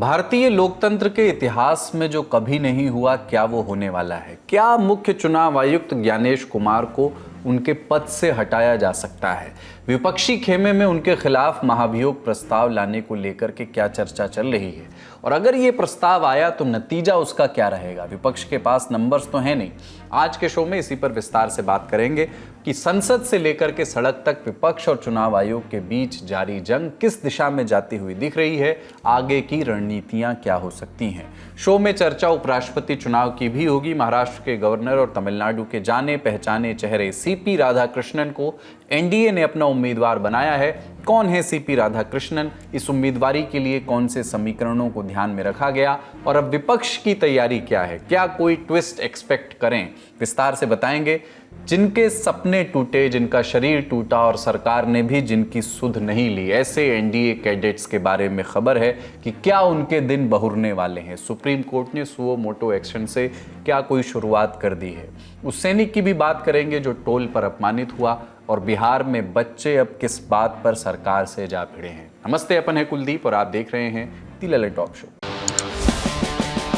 भारतीय लोकतंत्र के इतिहास में जो कभी नहीं हुआ, क्या वो होने वाला है? क्या मुख्य चुनाव आयुक्त ज्ञानेश कुमार को उनके पद से हटाया जा सकता है? विपक्षी खेमे में उनके खिलाफ महाभियोग प्रस्ताव लाने को लेकर के क्या चर्चा चल रही है, और अगर ये प्रस्ताव आया तो नतीजा उसका क्या रहेगा? विपक्ष के पास नंबर्स तो है नहीं। आज के शो में इसी पर विस्तार से बात करेंगे कि संसद से लेकर के सड़क तक विपक्ष और चुनाव आयोग के बीच जारी जंग किस दिशा में जाती हुई दिख रही है, आगे की रणनीतियां क्या हो सकती हैं। शो में चर्चा उपराष्ट्रपति चुनाव की भी होगी। महाराष्ट्र के गवर्नर और तमिलनाडु के जाने पहचाने चेहरे सीपी राधाकृष्णन को एनडीए ने अपना उम्मीदवार बनाया है। कौन है सीपी राधाकृष्णन? इस उम्मीदवारी के लिए कौन से समीकरणों को ध्यान में रखा गया, और अब विपक्ष की तैयारी क्या है? क्या कोई ट्विस्ट एक्सपेक्ट करें? विस्तार से बताएंगे। जिनके सपने टूटे, जिनका शरीर टूटा और सरकार ने भी जिनकी सुध नहीं ली, ऐसे एनडीए कैडेट्स के बारे में खबर है कि क्या उनके दिन बहुरने वाले हैं। सुप्रीम कोर्ट ने सुओ मोटो एक्शन से क्या कोई शुरुआत कर दी है? उस सैनिक की भी बात करेंगे जो टोल पर अपमानित हुआ, और बिहार में बच्चे अब किस बात पर सरकार से जा भिड़े हैं। नमस्ते, अपन है कुलदीप और आप देख रहे हैं the Lalit talk show.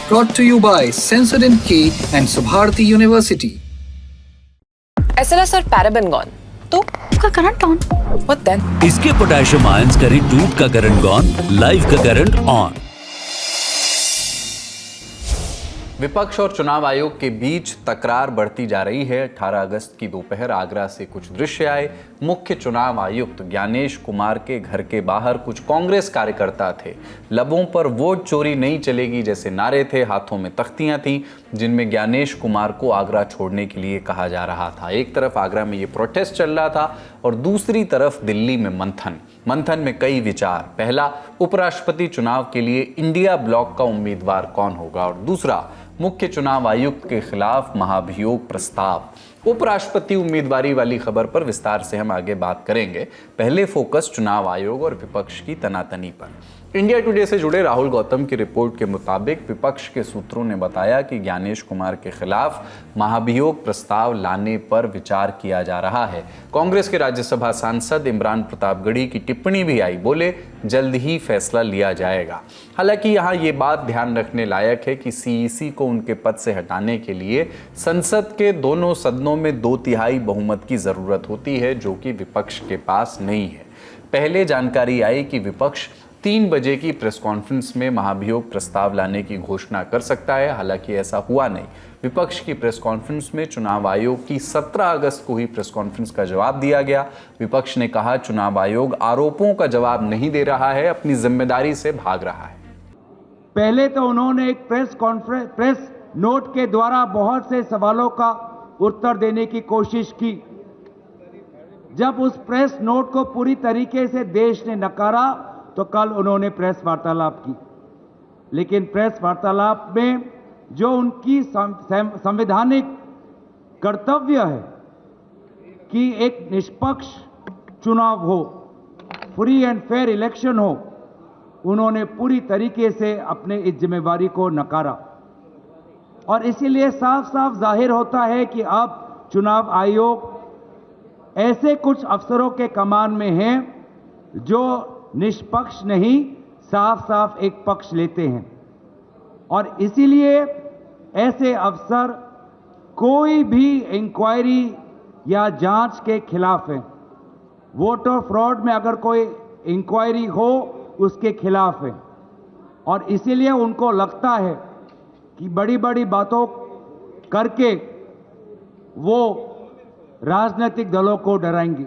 Brought to you by Sensodyne K and Subharati University. SLS और पैराबेन गॉन, तो उसका करंट ऑन। What then? इसके पोटेशियम आयंस करें टूट का करंट गॉन, लाइव का करंट ऑन। विपक्ष और चुनाव आयोग के बीच तकरार बढ़ती जा रही है। 18 अगस्त की दोपहर आगरा से कुछ दृश्य आए। मुख्य चुनाव आयुक्त ज्ञानेश कुमार के घर के बाहर कुछ कांग्रेस कार्यकर्ता थे। लबों पर वोट चोरी नहीं चलेगी जैसे नारे थे, हाथों में तख्तियां थीं जिनमें ज्ञानेश कुमार को आगरा छोड़ने के लिए कहा जा रहा था। एक तरफ आगरा में ये प्रोटेस्ट चल रहा था और दूसरी तरफ दिल्ली में मंथन में कई विचार। पहला, उपराष्ट्रपति चुनाव के लिए इंडिया ब्लॉक का उम्मीदवार कौन होगा, और दूसरा, मुख्य चुनाव आयुक्त के खिलाफ महाभियोग प्रस्ताव। उपराष्ट्रपति उम्मीदवारी वाली खबर पर विस्तार से हम आगे बात करेंगे। पहले फोकस चुनाव आयोग और विपक्ष की तनातनी पर। इंडिया टुडे से जुड़े राहुल गौतम की रिपोर्ट के मुताबिक विपक्ष के सूत्रों ने बताया कि ज्ञानेश कुमार के खिलाफ महाभियोग प्रस्ताव लाने पर विचार किया जा रहा है। कांग्रेस के राज्यसभा सांसद इमरान प्रतापगढ़ी की टिप्पणी भी आई, बोले जल्द ही फैसला लिया जाएगा। हालांकि यहाँ ये बात ध्यान रखने लायक है कि सीईसी को उनके पद से हटाने के लिए संसद के दोनों सदनों में 2/3 बहुमत की जरूरत होती है, जो कि विपक्ष के पास नहीं है। पहले जानकारी आई कि विपक्ष 3 बजे की प्रेस कॉन्फ्रेंस में महाभियोग प्रस्ताव लाने की घोषणा कर सकता है। हालांकि ऐसा हुआ नहीं। विपक्ष की प्रेस कॉन्फ्रेंस में चुनाव आयोग की 17 अगस्त को ही प्रेस कॉन्फ्रेंस का जवाब दिया गया। विपक्ष ने कहा चुनाव आयोग आरोपों का जवाब नहीं दे रहा है, अपनी जिम्मेदारी से भाग रहा है। पहले तो उन्होंने एक प्रेस नोट के द्वारा बहुत से सवालों का उत्तर देने की कोशिश की। जब उस प्रेस नोट को पूरी तरीके से देश ने नकारा तो कल उन्होंने प्रेस वार्तालाप की। लेकिन प्रेस वार्तालाप में जो उनकी संवैधानिक कर्तव्य है कि एक निष्पक्ष चुनाव हो, फ्री एंड फेयर इलेक्शन हो, उन्होंने पूरी तरीके से अपने इस जिम्मेवारी को नकारा। और इसीलिए साफ साफ जाहिर होता है कि अब चुनाव आयोग ऐसे कुछ अफसरों के कमान में हैं जो निष्पक्ष नहीं, साफ साफ एक पक्ष लेते हैं। और इसीलिए ऐसे अफसर कोई भी इंक्वायरी या जांच के खिलाफ हैं। वोटर फ्रॉड में अगर कोई इंक्वायरी हो उसके खिलाफ है। और इसीलिए उनको लगता है कि बड़ी बड़ी बातों करके वो राजनीतिक दलों को डराएंगे।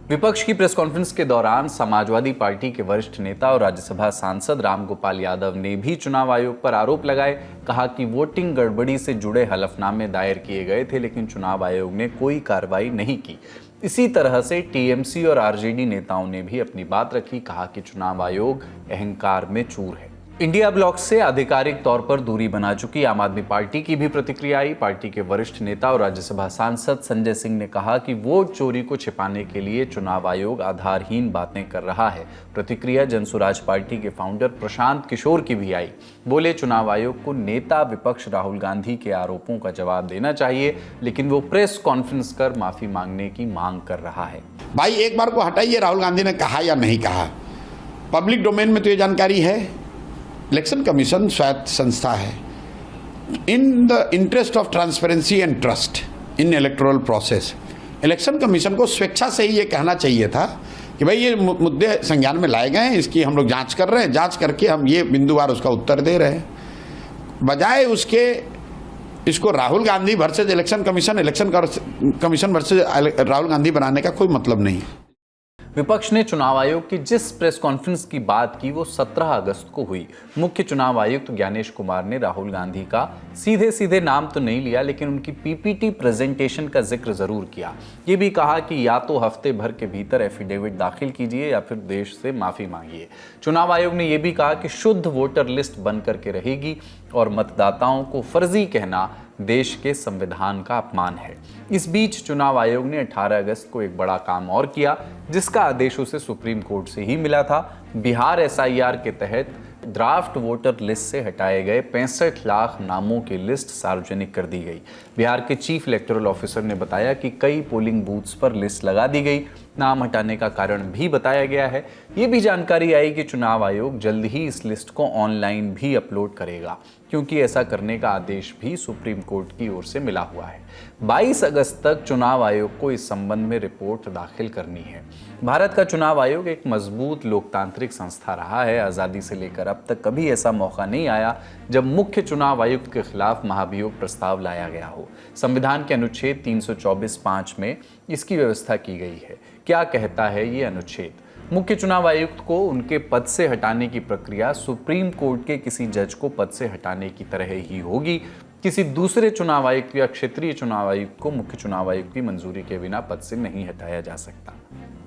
विपक्ष की प्रेस कॉन्फ्रेंस के दौरान समाजवादी पार्टी के वरिष्ठ नेता और राज्यसभा सांसद रामगोपाल यादव ने भी चुनाव आयोग पर आरोप लगाए। कहा कि वोटिंग गड़बड़ी से जुड़े हलफनामे दायर किए गए थे, लेकिन चुनाव आयोग ने कोई कार्रवाई नहीं की। इसी तरह से टीएमसी और आरजेडी नेताओं ने भी अपनी बात रखी। कहा कि चुनाव आयोग अहंकार में चूर है। इंडिया ब्लॉक से आधिकारिक तौर पर दूरी बना चुकी आम आदमी पार्टी की भी प्रतिक्रिया आई। पार्टी के वरिष्ठ नेता और राज्यसभा सांसद संजय सिंह ने कहा कि वोट चोरी को छिपाने के लिए चुनाव आयोग आधारहीन बातें कर रहा है। प्रतिक्रिया जनसुराज पार्टी के फाउंडर प्रशांत किशोर की भी आई। बोले चुनाव आयोग को नेता विपक्ष राहुल गांधी के आरोपों का जवाब देना चाहिए, लेकिन वो प्रेस कॉन्फ्रेंस कर माफी मांगने की मांग कर रहा है। भाई एक बार को हटाइए, राहुल गांधी ने कहा या नहीं कहा, पब्लिक डोमेन में तो ये जानकारी है। इलेक्शन कमीशन स्वायत्त संस्था है। In the interest of transparency and trust in electoral process, election commission को स्वेच्छा से ही ये कहना चाहिए था कि भाई ये मुद्दे संज्ञान में लाए गए हैं, इसकी हम लोग जांच कर रहे हैं, जांच करके हम ये बिंदुवार उसका उत्तर दे रहे हैं। बजाय उसके इसको Rahul Gandhi versus election commission versus Rahul Gandhi बनाने का कोई मतलब नहीं है। विपक्ष ने चुनाव आयोग की जिस प्रेस कॉन्फ्रेंस की बात की वो 17 अगस्त को हुई। मुख्य चुनाव आयुक्त ज्ञानेश कुमार ने राहुल गांधी का सीधे सीधे नाम तो नहीं लिया, लेकिन उनकी पीपीटी प्रेजेंटेशन का जिक्र जरूर किया। ये भी कहा कि या तो हफ्ते भर के भीतर एफिडेविट दाखिल कीजिए या फिर देश से माफी मांगिए। चुनाव आयोग ने यह भी कहा कि शुद्ध वोटर लिस्ट बन करके रहेगी और मतदाताओं को फर्जी कहना देश के संविधान का अपमान है। इस बीच चुनाव आयोग ने 18 अगस्त को एक बड़ा काम और किया, जिसका आदेश उसे सुप्रीम कोर्ट से ही मिला था। बिहार एसआईआर के तहत ड्राफ्ट वोटर लिस्ट से हटाए गए 65 लाख नामों की लिस्ट सार्वजनिक कर दी गई। बिहार के चीफ इलेक्टोरल ऑफिसर ने बताया कि कई पोलिंग बूथ्स पर लिस्ट लगा दी गई। नाम हटाने का कारण भी बताया गया है। ये भी जानकारी आई कि चुनाव आयोग जल्द ही इस लिस्ट को ऑनलाइन भी अपलोड करेगा, क्योंकि ऐसा करने का आदेश भी सुप्रीम कोर्ट की ओर से मिला हुआ है। 22 अगस्त तक चुनाव आयोग को इस संबंध में रिपोर्ट दाखिल करनी है। भारत का चुनाव आयोग एक मजबूत लोकतांत्रिक संस्था रहा है। आज़ादी से लेकर अब तक कभी ऐसा मौका नहीं आया जब मुख्य चुनाव आयुक्त के खिलाफ महाभियोग प्रस्ताव लाया गया हो। संविधान के अनुच्छेद 324(5) में इसकी व्यवस्था की गई है। क्या कहता है ये अनुच्छेद? मुख्य चुनाव आयुक्त को उनके पद से हटाने की प्रक्रिया सुप्रीम कोर्ट के किसी जज को पद से हटाने की तरह ही होगी। किसी दूसरे चुनाव आयुक्त या क्षेत्रीय चुनाव आयुक्त को मुख्य चुनाव आयुक्त की मंजूरी के बिना पद से नहीं हटाया जा सकता।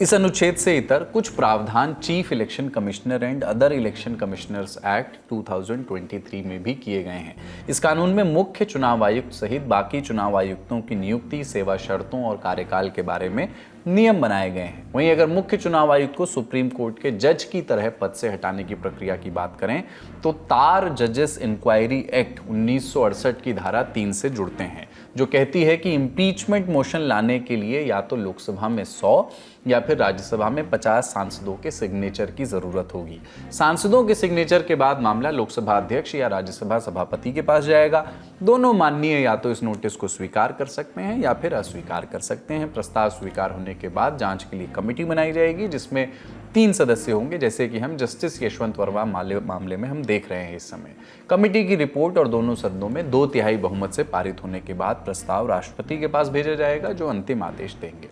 इस अनुच्छेद से इतर कुछ प्रावधान chief election commissioner and other election commissioners act 2023 में भी किए गए हैं। इस कानून में मुख्य चुनाव आयुक्त सहित बाकी चुनाव आयुक्तों की नियुक्ति, सेवा शर्तों और कार्यकाल के बारे में नियम बनाए गए हैं। वहीं अगर मुख्य चुनाव आयुक्त को सुप्रीम कोर्ट के जज की तरह पद से हटाने की प्रक्रिया की बात करें तो तार जजेस इंक्वायरी एक्ट 1968 की धारा 3 से जुड़ते हैं, जो कहती है कि इम्पीचमेंट मोशन लाने के लिए या तो लोकसभा में 100 या फिर राज्यसभा में 50 सांसदों के सिग्नेचर की जरूरत होगी। सांसदों के सिग्नेचर के बाद मामला लोकसभा अध्यक्ष या राज्यसभा सभापति के पास जाएगा। दोनों माननीय या तो इस नोटिस को स्वीकार कर सकते हैं या फिर अस्वीकार कर सकते हैं। प्रस्ताव स्वीकार होने के बाद जांच के लिए कमेटी बनाई जाएगी, जिसमें 3 सदस्य होंगे, जैसे कि हम जस्टिस यशवंत वर्मा मामले में हम देख रहे हैं इस समय। कमेटी की रिपोर्ट और दोनों सदनों में 2/3 बहुमत से पारित होने के बाद प्रस्ताव राष्ट्रपति के पास भेजा जाएगा, जो अंतिम आदेश देंगे।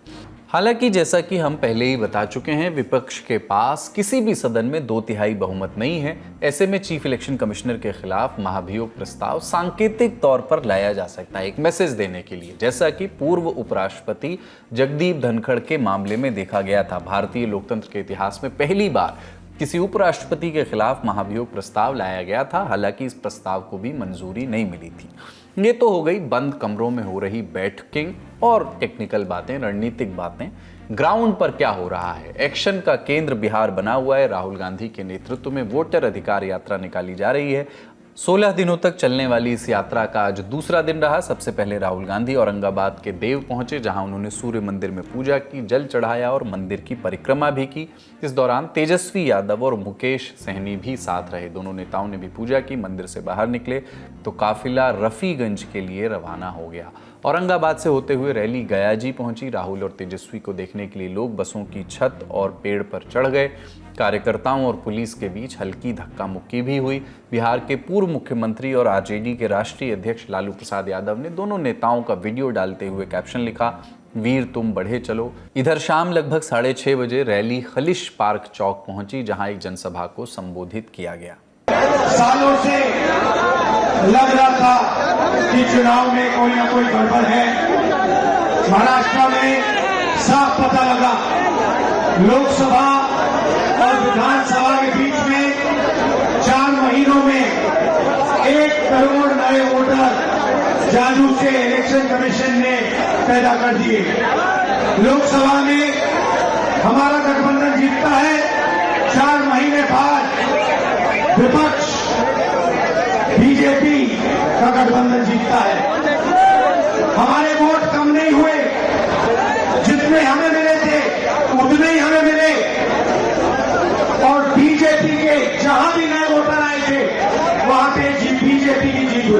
हालांकि जैसा कि हम पहले ही बता चुके हैं, विपक्ष के पास किसी भी सदन में 2/3 बहुमत नहीं है। ऐसे में चीफ इलेक्शन कमिश्नर के खिलाफ महाभियोग प्रस्ताव सांकेतिक तौर पर लाया जा सकता है, एक मैसेज देने के लिए, जैसा कि पूर्व उपराष्ट्रपति जगदीप धनखड़ के मामले में देखा गया था। भारतीय लोकतंत्र के इतिहास में पहली बार किसी उपराष्ट्रपति के खिलाफ महाभियोग प्रस्ताव लाया गया था। हालांकि इस प्रस्ताव को भी मंजूरी नहीं मिली थी। ये तो हो गई बंद कमरों में हो रही बैठकें और टेक्निकल बातें, रणनीतिक बातें। ग्राउंड पर क्या हो रहा है? एक्शन का केंद्र बिहार बना हुआ है। राहुल गांधी के नेतृत्व में वोटर अधिकार यात्रा निकाली जा रही है। 16 दिनों तक चलने वाली इस यात्रा का आज दूसरा दिन रहा। सबसे पहले राहुल गांधी औरंगाबाद के देव पहुंचे, जहां उन्होंने सूर्य मंदिर में पूजा की, जल चढ़ाया और मंदिर की परिक्रमा भी की। इस दौरान तेजस्वी यादव और मुकेश सहनी भी साथ रहे। दोनों नेताओं ने भी पूजा की। मंदिर से बाहर निकले तो काफिला रफीगंज के लिए रवाना हो गया। औरंगाबाद से होते हुए रैली गयाजी पहुंची। राहुल और तेजस्वी को देखने के लिए लोग बसों की छत और पेड़ पर चढ़ गए। कार्यकर्ताओं और पुलिस के बीच हल्की धक्का मुक्की भी हुई। बिहार के पूर्व मुख्यमंत्री और आरजेडी के राष्ट्रीय अध्यक्ष लालू प्रसाद यादव ने दोनों नेताओं का वीडियो डालते हुए कैप्शन लिखा, वीर तुम बढ़े चलो। इधर शाम लगभग 6:30 बजे रैली खलिश पार्क चौक पहुंची, जहां एक जनसभा को संबोधित किया गया। सालों से लग रहा था कि चुनाव में कोई ना कोई गड़बड़ है। महाराष्ट्र में साफ पता लगा, लोकसभा और विधानसभा के बीच में 4 महीनों में 1 करोड़ नए वोटर जादू से इलेक्शन कमीशन ने पैदा कर दिए। लोकसभा में हमारा गठबंधन जीतता है। 4 महीने बाद विपक्ष बीजेपी का गठबंधन जीतता है। हमारे वोट कम नहीं हुए, जितने हमें मिले थे उतने ही हमें मिले। और बीजेपी के जहां भी नए वोटर आए थे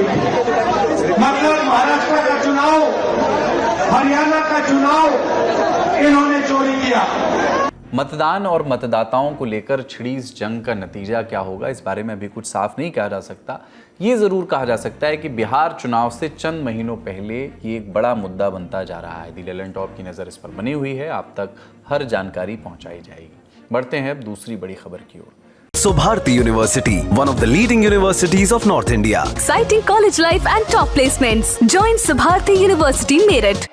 मतलब महाराष्ट्र का चुनाव, हरियाणा का चुनाव इन्होंने चोरी किया। मतदान और मतदाताओं को लेकर छिड़ी इस जंग का नतीजा क्या होगा, इस बारे में अभी कुछ साफ नहीं कहा जा सकता। ये जरूर कहा जा सकता है कि बिहार चुनाव से चंद महीनों पहले ये एक बड़ा मुद्दा बनता जा रहा है। दी ललन टॉप की नज़र इस पर बनी हुई है, आप तक हर जानकारी पहुंचाई जाएगी। बढ़ते हैं अब दूसरी बड़ी खबर की ओर। Subharti University, one of the leading universities of North India. Exciting college life and top placements. Join Subharti University, Meerut.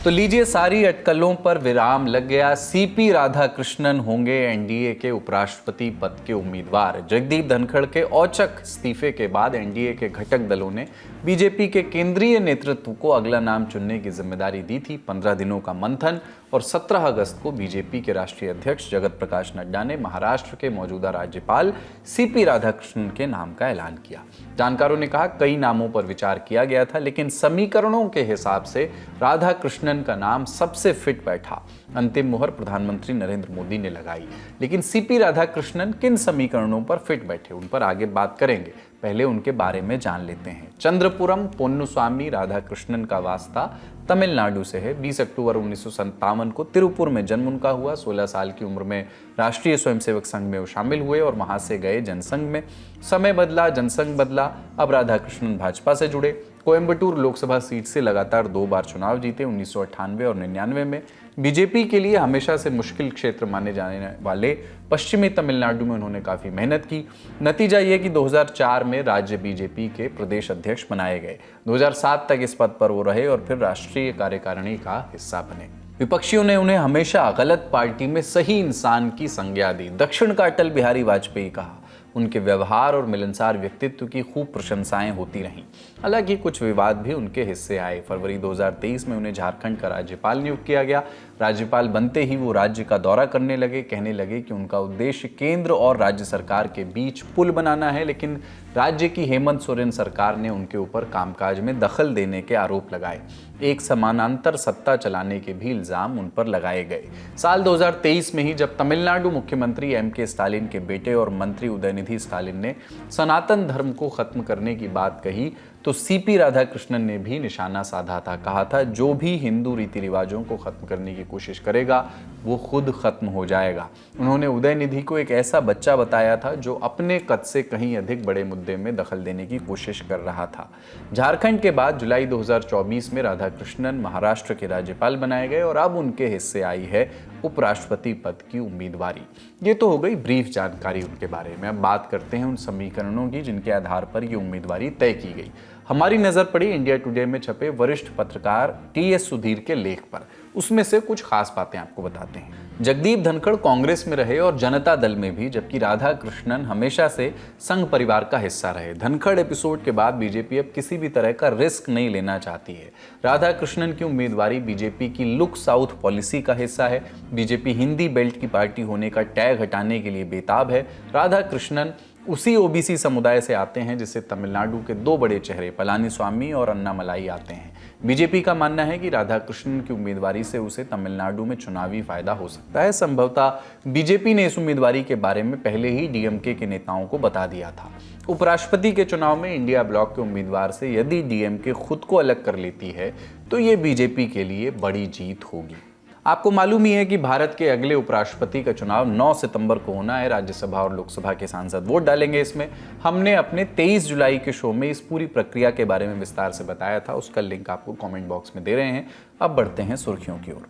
तो लीजिए, सारी अटकलों पर विराम लग गया। सीपी राधाकृष्णन होंगे एनडीए के उपराष्ट्रपति पद के उम्मीदवार। जगदीप धनखड़ के औचक इस्तीफे के बाद एनडीए के घटक दलों ने बीजेपी के केंद्रीय नेतृत्व को अगला नाम चुनने की जिम्मेदारी दी थी। 15 दिनों का मंथन और 17 अगस्त को बीजेपी के राष्ट्रीय अध्यक्ष जगत प्रकाश नड्डा ने महाराष्ट्र के मौजूदा राज्यपाल सीपी राधाकृष्णन के नाम का ऐलान किया। जानकारों ने कहा, कई नामों पर विचार किया गया था, लेकिन समीकरणों के हिसाब से राधाकृष्णन का नाम सबसे फिट बैठा। अंतिम मुहर प्रधानमंत्री नरेंद्र मोदी ने लगाई। लेकिन सीपी राधाकृष्णन किन समीकरणों पर फिट बैठे, उन पर आगे बात करेंगे। पहले उनके बारे में जान लेते हैं। चंद्रपुरम पोन्नुस्वामी राधाकृष्णन का वास्ता तमिलनाडु से है। 20 अक्टूबर 1957 को तिरुपुर में जन्म उनका हुआ। 16 साल की उम्र में राष्ट्रीय स्वयंसेवक संघ में वो शामिल हुए और वहां से गए जनसंघ में। समय बदला, जनसंघ बदला, अब राधाकृष्णन भाजपा से जुड़े। कोयम्बटूर लोकसभा सीट से लगातार 2 बार चुनाव जीते, 1998 और 99 में। बीजेपी के लिए हमेशा से मुश्किल क्षेत्र माने जाने वाले पश्चिमी तमिलनाडु में उन्होंने काफ़ी मेहनत की। नतीजा ये कि 2004 में राज्य बीजेपी के प्रदेश अध्यक्ष बनाए गए। 2007 तक इस पद पर वो रहे और फिर राष्ट्रीय कार्यकारिणी का हिस्सा बने। विपक्षियों ने उन्हें हमेशा गलत पार्टी में सही इंसान की संज्ञा दी। दक्षिण का अटल बिहारी वाजपेयी कहा। उनके व्यवहार और मिलनसार व्यक्तित्व की खूब प्रशंसाएं होती रहीं। हालांकि कुछ विवाद भी उनके हिस्से आए। फरवरी 2023 में उन्हें झारखंड का राज्यपाल नियुक्त किया गया। राज्यपाल बनते ही वो राज्य का दौरा करने लगे। कहने लगे कि उनका उद्देश्य केंद्र और राज्य सरकार के बीच पुल बनाना है, लेकिन राज्य की हेमंत सोरेन सरकार ने उनके ऊपर कामकाज में दखल देने के आरोप लगाए। एक समानांतर सत्ता चलाने के भी इल्जाम उन पर लगाए गए। साल 2023 में ही जब तमिलनाडु मुख्यमंत्री एम.के. स्टालिन के बेटे और मंत्री उदयनिधि स्टालिन ने सनातन धर्म को खत्म करने की बात कही, तो सीपी राधाकृष्णन ने भी निशाना साधा था। कहा था, जो भी हिंदू रीति रिवाजों को खत्म करने की कोशिश करेगा वो खुद खत्म हो जाएगा। उन्होंने उदयनिधि को एक ऐसा बच्चा बताया था जो अपने कद से कहीं अधिक बड़े मुद्दे में दखल देने की कोशिश कर रहा था। झारखंड के बाद जुलाई 2024 में राधाकृष्णन महाराष्ट्र के राज्यपाल बनाए गए और अब उनके हिस्से आई है उपराष्ट्रपति पद की उम्मीदवारी। ये तो हो गई ब्रीफ जानकारी उनके बारे में। अब बात करते हैं उन समीकरणों की जिनके आधार पर ये उम्मीदवारी तय की गई। हमारी नजर पड़ी इंडिया टुडे में छपे वरिष्ठ पत्रकार टी.एस. सुधीर के लेख पर। उसमें से कुछ खास बातें आपको बताते हैं। जगदीप धनखड़ कांग्रेस में रहे और जनता दल में भी, जबकि राधाकृष्णन हमेशा से संघ परिवार का हिस्सा रहे। धनखड़ एपिसोड के बाद बीजेपी अब किसी भी तरह का रिस्क नहीं लेना चाहती है। राधाकृष्णन की उम्मीदवारी बीजेपी की लुक साउथ पॉलिसी का हिस्सा है। बीजेपी हिंदी बेल्ट की पार्टी होने का टैग हटाने के लिए बेताब है। राधाकृष्णन उसी ओबीसी समुदाय से आते हैं जिससे तमिलनाडु के 2 बड़े चेहरे पलानीस्वामी और अन्नामलाई आते हैं। बीजेपी का मानना है कि राधाकृष्णन की उम्मीदवारी से उसे तमिलनाडु में चुनावी फायदा हो सकता है। संभवतः बीजेपी ने इस उम्मीदवारी के बारे में पहले ही डीएमके के नेताओं को बता दिया था। उपराष्ट्रपति के चुनाव में इंडिया ब्लॉक के उम्मीदवार से यदि डीएमके खुद को अलग कर लेती है तो ये बीजेपी के लिए बड़ी जीत होगी। आपको मालूम ही है कि भारत के अगले उपराष्ट्रपति का चुनाव 9 सितंबर को होना है। राज्यसभा और लोकसभा के सांसद वोट डालेंगे इसमें। हमने अपने 23 जुलाई के शो में इस पूरी प्रक्रिया के बारे में विस्तार से बताया था। उसका लिंक आपको कमेंट बॉक्स में दे रहे हैं। अब बढ़ते हैं सुर्खियों की ओर।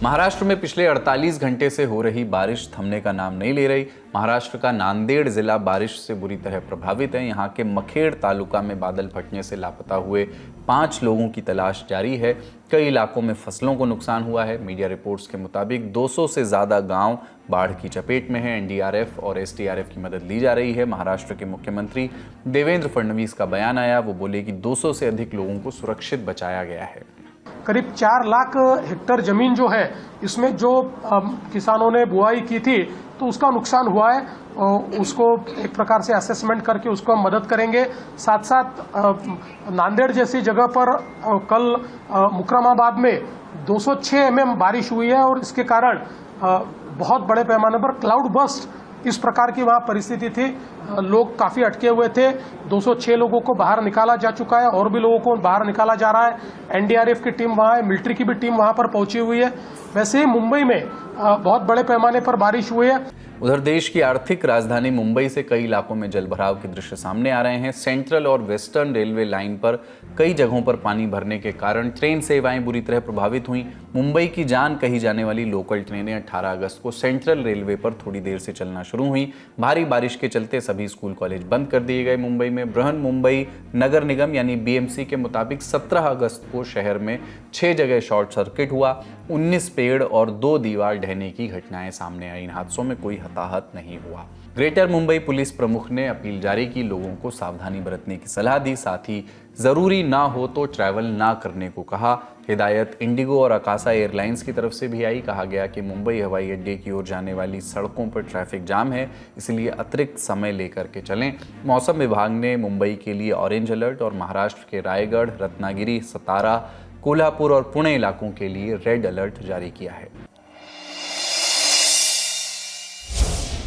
महाराष्ट्र में पिछले 48 घंटे से हो रही बारिश थमने का नाम नहीं ले रही। महाराष्ट्र का नांदेड़ जिला बारिश से बुरी तरह प्रभावित है। यहाँ के मखेड़ तालुका में बादल फटने से लापता हुए 5 लोगों की तलाश जारी है। कई इलाकों में फसलों को नुकसान हुआ है। मीडिया रिपोर्ट्स के मुताबिक 200 से ज़्यादा गांव बाढ़ की चपेट में हैं। एनडीआरएफ और एसडीआरएफ की मदद ली जा रही है। महाराष्ट्र के मुख्यमंत्री देवेंद्र फडणवीस का बयान आया। वो बोले कि 200 से अधिक लोगों को सुरक्षित बचाया गया है। करीब 4 लाख हेक्टेयर जमीन जो है, इसमें जो किसानों ने बुआई की थी तो उसका नुकसान हुआ है। उसको एक प्रकार से असेसमेंट करके उसको हम मदद करेंगे। साथ साथ नांदेड़ जैसी जगह पर कल मुकरमाबाद में 206 mm बारिश हुई है और इसके कारण बहुत बड़े पैमाने पर क्लाउड बर्स्ट इस प्रकार की वहां परिस्थिति थी। लोग काफी अटके हुए थे। 206 लोगों को बाहर निकाला जा चुका है और भी लोगों को बाहर निकाला जा रहा है। एनडीआरएफ की टीम वहां है, मिलिट्री की भी टीम वहां पर पहुंची हुई है। वैसे ही मुंबई में बहुत बड़े पैमाने पर बारिश हुई है। उधर देश की आर्थिक राजधानी मुंबई से कई इलाकों में जलभराव के दृश्य सामने आ रहे हैं। सेंट्रल और वेस्टर्न रेलवे लाइन पर कई जगहों पर पानी भरने के कारण ट्रेन सेवाएं बुरी तरह प्रभावित हुई। मुंबई की जान कही जाने वाली लोकल ट्रेनें 18 अगस्त को सेंट्रल रेलवे पर थोड़ी देर से चलना शुरू हुई। भारी बारिश के चलते सभी स्कूल कॉलेज बंद कर दिए गए। मुंबई में बृहन मुंबई नगर निगम यानी बीएमसी के मुताबिक 17 अगस्त को शहर में 6 जगह शॉर्ट सर्किट हुआ। 19 पेड़ और 2 दीवार ढहने की घटनाएं सामने आई। इन हादसों में कोई हताहत नहीं हुआ। ग्रेटर मुंबई पुलिस प्रमुख ने अपील जारी की, लोगों को सावधानी बरतने की सलाह दी। साथ ही जरूरी ना हो तो ट्रैवल ना करने को कहा। हिदायत इंडिगो और अकासा एयरलाइंस की तरफ से भी आई। कहा गया कि मुंबई हवाई अड्डे की ओर जाने वाली सड़कों पर ट्रैफिक जाम है, इसलिए अतिरिक्त समय लेकर के चलें। मौसम विभाग ने मुंबई के लिए ऑरेंज अलर्ट और महाराष्ट्र के रायगढ़, रत्नागिरी, सतारा, कोल्हापुर और पुणे इलाकों के लिए रेड अलर्ट जारी किया है।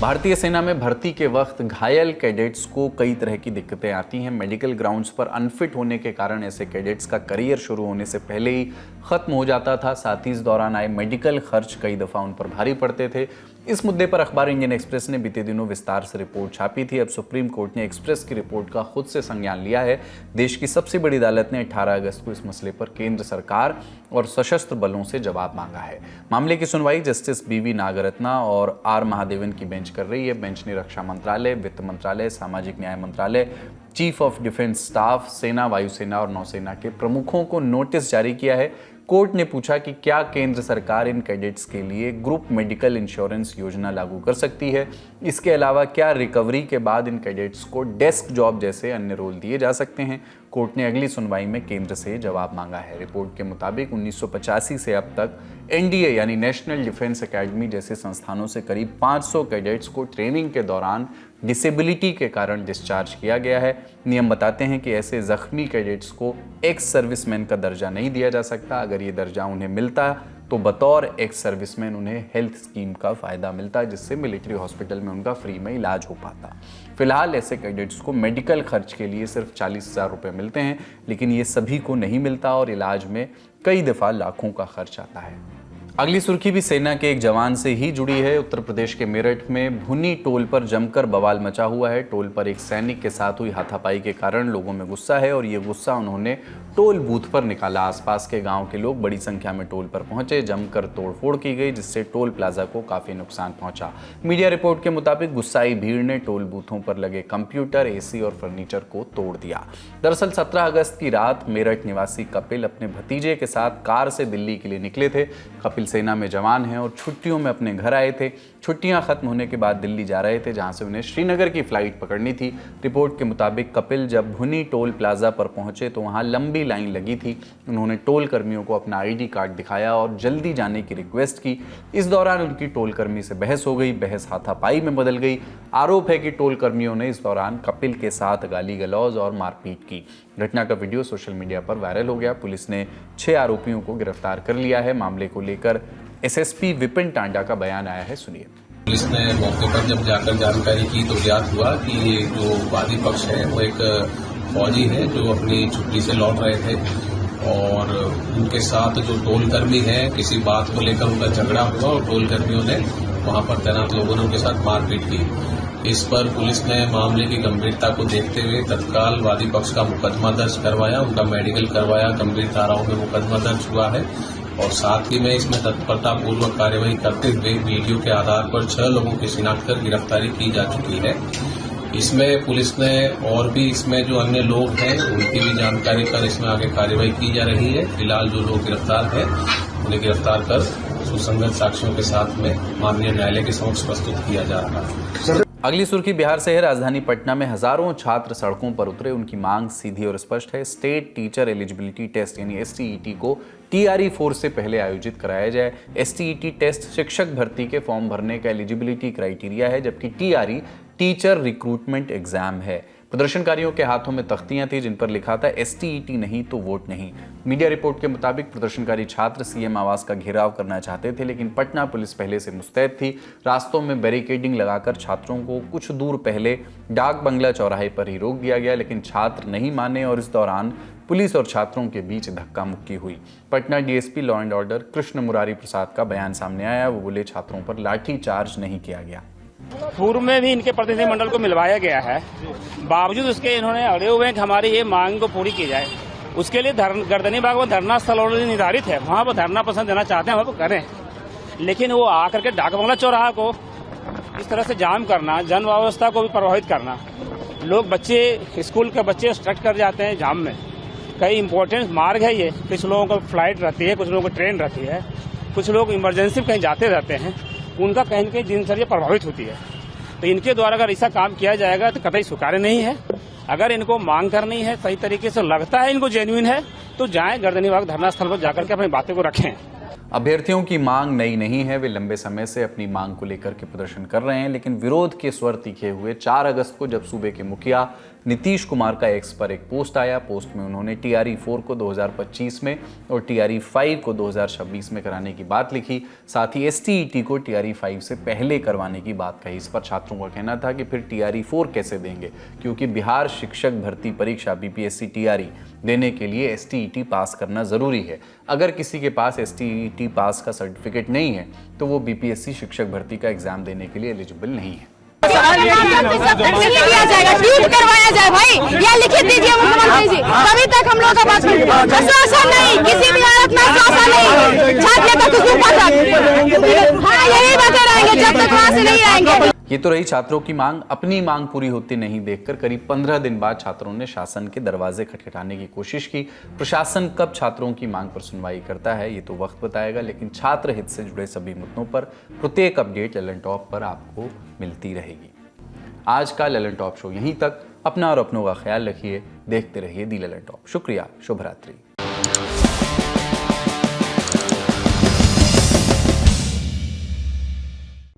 भारतीय सेना में भर्ती के वक्त घायल कैडेट्स को कई तरह की दिक्कतें आती हैं। मेडिकल ग्राउंड्स पर अनफिट होने के कारण ऐसे कैडेट्स का करियर शुरू होने से पहले ही खत्म हो जाता था। साथ ही इस दौरान आए मेडिकल खर्च कई दफ़ा उन पर भारी पड़ते थे। इस मुद्दे पर अखबार इंडियन एक्सप्रेस ने बीते दिनों विस्तार से रिपोर्ट छापी थी। अब सुप्रीम कोर्ट ने एक्सप्रेस की रिपोर्ट का खुद से संज्ञान लिया है। देश की सबसे बड़ी अदालत ने 18 अगस्त को इस मसले पर केंद्र सरकार और सशस्त्र बलों से जवाब मांगा है। मामले की सुनवाई जस्टिस बीवी नागरत्ना और आर महादेवन की बेंच कर रही है। बेंच ने रक्षा मंत्रालय, वित्त मंत्रालय, सामाजिक न्याय मंत्रालय, चीफ ऑफ डिफेंस स्टाफ, सेना, वायुसेना और नौसेना के प्रमुखों को नोटिस जारी किया है। कोर्ट ने पूछा कि क्या केंद्र सरकार इन कैडेट्स के लिए ग्रुप मेडिकल इंश्योरेंस योजना लागू कर सकती है। इसके अलावा क्या रिकवरी के बाद इन कैडेट्स को डेस्क जॉब जैसे अन्य रोल दिए जा सकते हैं। कोर्ट ने अगली सुनवाई में केंद्र से जवाब मांगा है। रिपोर्ट के मुताबिक 1985 से अब तक एनडीए यानी नेशनल डिफेंस एकेडमी जैसे संस्थानों से करीब 500 कैडेट्स को ट्रेनिंग के दौरान डिसेबिलिटी के कारण डिस्चार्ज किया गया है। नियम बताते हैं कि ऐसे जख्मी कैडेट्स को एक्स सर्विसमैन का दर्जा नहीं दिया जा सकता। अगर ये दर्जा उन्हें मिलता तो बतौर एक्स सर्विसमैन उन्हें हेल्थ स्कीम का फ़ायदा मिलता, जिससे मिलिट्री हॉस्पिटल में उनका फ्री में इलाज हो पाता। फिलहाल ऐसे कैडेट्स को मेडिकल खर्च के लिए सिर्फ 40,000 रुपये मिलते हैं, लेकिन ये सभी को नहीं मिलता और इलाज में कई दफ़ा लाखों का खर्च आता है। अगली सुर्खी भी सेना के एक जवान से ही जुड़ी है। उत्तर प्रदेश के मेरठ में भुनी टोल पर जमकर बवाल मचा हुआ है। टोल पर एक सैनिक के साथ हुई हाथापाई के कारण लोगों में गुस्सा है और ये गुस्सा उन्होंने टोल बूथ पर निकाला। आसपास के गांव के लोग बड़ी संख्या में टोल पर पहुंचे। जमकर तोड़फोड़ की गई, जिससे टोल प्लाजा को काफ़ी नुकसान पहुंचा। मीडिया रिपोर्ट के मुताबिक गुस्साई भीड़ ने टोल बूथों पर लगे कंप्यूटर, एसी और फर्नीचर को तोड़ दिया। दरअसल 17 अगस्त की रात मेरठ निवासी कपिल अपने भतीजे के साथ कार से दिल्ली के लिए निकले थे। कपिल सेना में जवान हैं और छुट्टियों में अपने घर आए थे। छुट्टियां खत्म होने के बाद दिल्ली जा रहे थे, जहां से उन्हें श्रीनगर की फ्लाइट पकड़नी थी। रिपोर्ट के मुताबिक कपिल जब भुनी टोल प्लाजा पर पहुंचे तो वहां लंबी लाइन लगी थी। उन्होंने टोल कर्मियों को अपना आईडी कार्ड दिखाया और जल्दी जाने की रिक्वेस्ट की। इस दौरान उनकी टोल कर्मी से बहस हो गई। बहस हाथापाई में बदल गई। आरोप है कि टोल कर्मियों ने इस दौरान कपिल के साथ गाली गलौज और मारपीट की। घटना का वीडियो सोशल मीडिया पर वायरल हो गया। पुलिस ने 6 आरोपियों को गिरफ्तार कर लिया है। मामले को लेकर एसएसपी विपिन टांडा का बयान आया है, सुनिए। पुलिस ने मौके पर जब जाकर जानकारी की तो ज्ञात हुआ कि ये जो वादी पक्ष है वो एक फौजी है जो अपनी छुट्टी से लौट रहे थे और उनके साथ जो टोल कर्मी है किसी बात को लेकर उनका झगड़ा हुआ और टोल कर्मियों ने वहां पर तैनात लोगों ने उनके साथ मारपीट की। इस पर पुलिस ने मामले की गंभीरता को देखते हुए तत्काल वादी पक्ष का मुकदमा दर्ज करवाया, उनका मेडिकल करवाया, गंभीर धाराओं में मुकदमा दर्ज हुआ है और साथ ही में इसमें तत्परता पूर्वक कार्यवाही करते हुए वीडियो के आधार पर 6 लोगों की शिनाख्त कर गिरफ्तारी की जा चुकी है। इसमें पुलिस ने और भी इसमें जो अन्य लोग हैं उनकी भी जानकारी कर इसमें आगे कार्यवाही की जा रही है। फिलहाल जो लोग गिरफ्तार हैं उन्हें गिरफ्तार कर सुसंगत साक्ष्यों के साथ में माननीय न्यायालय के समक्ष प्रस्तुत किया जा रहा है। अगली सुर्खी बिहार से है। राजधानी पटना में हजारों छात्र सड़कों पर उतरे। उनकी मांग सीधी और स्पष्ट है। स्टेट टीचर एलिजिबिलिटी टेस्ट यानी एसटीईटी को TRE 4 से पहले आयोजित कराया जाए। एसटीईटी टेस्ट शिक्षक भर्ती के फॉर्म भरने का एलिजिबिलिटी क्राइटेरिया है, जबकि TRE टीचर रिक्रूटमेंट एग्जाम है। प्रदर्शनकारियों के हाथों में तख्तियां थी जिन पर लिखा था STET नहीं तो वोट नहीं। मीडिया रिपोर्ट के मुताबिक प्रदर्शनकारी छात्र CM आवास का घेराव करना चाहते थे, लेकिन पटना पुलिस पहले से मुस्तैद थी। रास्तों में बैरिकेडिंग लगाकर छात्रों को कुछ दूर पहले डाक बंगला चौराहे पर ही रोक दिया गया, लेकिन छात्र नहीं माने और इस दौरान पुलिस और छात्रों के बीच धक्का मुक्की हुई। Patna DSP law and order Krishna Murari Prasad का बयान सामने आया। वो बोले छात्रों पर लाठी चार्ज नहीं किया गया। पूर्व में भी इनके प्रतिनिधिमंडल को मिलवाया गया है, बावजूद उसके इन्होंने अड़े हुए हैं कि हमारी ये मांग को पूरी की जाए। उसके लिए गर्दनी बाग में धरना स्थल ऑलरेडी निर्धारित है, वहां पर धरना पसंद देना चाहते हैं, वहां पर करें। लेकिन वो आकर के डाक बंगला चौराहा को इस तरह से जाम करना, जन व्यवस्था को भी प्रभावित करना, लोग बच्चे स्कूल के बच्चे स्ट्रक कर जाते हैं जाम में। कई इंपॉर्टेंट मार्ग है ये, कुछ लोगों को फ्लाइट रहती है, कुछ लोगों को ट्रेन रहती है, कुछ लोग इमरजेंसी में कहीं जाते रहते हैं, उनका कहीं न कहीं दिनचर्या प्रभावित होती है। तो इनके द्वारा अगर ऐसा काम किया जाएगा तो कतई स्वीकार्य नहीं है। अगर इनको मांग करनी है, सही तरीके से लगता है इनको जेन्युइन है, तो जाएं गर्दनी बाग धरना स्थल पर जाकर के अपनी बातें को रखें। अभ्यर्थियों की मांग नई नहीं है, वे लंबे समय से अपनी मांग को लेकर के प्रदर्शन कर रहे हैं, लेकिन विरोध के स्वर तीखे हुए 4 अगस्त को जब सूबे के मुखिया नीतीश कुमार का X पर एक पोस्ट आया। पोस्ट में उन्होंने TRE-4 को 2025 में और TRE-5 को 2026 में कराने की बात लिखी। साथ ही STET को TRE-5 से पहले करवाने की बात कही। इस पर छात्रों का कहना था कि फिर TRE-4 कैसे देंगे, क्योंकि बिहार शिक्षक भर्ती परीक्षा BPSC TRE देने के लिए STET पास करना ज़रूरी है। अगर किसी के पास STET पास का सर्टिफिकेट नहीं है तो वो BPSC शिक्षक भर्ती का एग्जाम देने के लिए एलिजिबल नहीं है। किया जाएगा, ट्वीट करवाया जाए भाई, या लिखित दीजिए मुख्यमंत्री जी, तभी तक हम लोग का बात आश्वासन नहीं, किसी भी हालत में आश्वासन नहीं, छात्र लेकर हाँ यही बातें रहेंगे जब तक वहाँ से नहीं आएंगे। ये तो रही छात्रों की मांग। अपनी मांग पूरी होती नहीं देखकर करीब 15 दिन बाद छात्रों ने शासन के दरवाजे खटखटाने की कोशिश की। प्रशासन कब छात्रों की मांग पर सुनवाई करता है ये तो वक्त बताएगा, लेकिन छात्र हित से जुड़े सभी मुद्दों पर प्रत्येक अपडेट ललन टॉप पर आपको मिलती रहेगी। आज का ललन टॉप शो यहीं तक। अपना और अपनों का ख्याल रखिए, देखते रहिए दी ललन टॉप। शुक्रिया, शुभ रात्रि।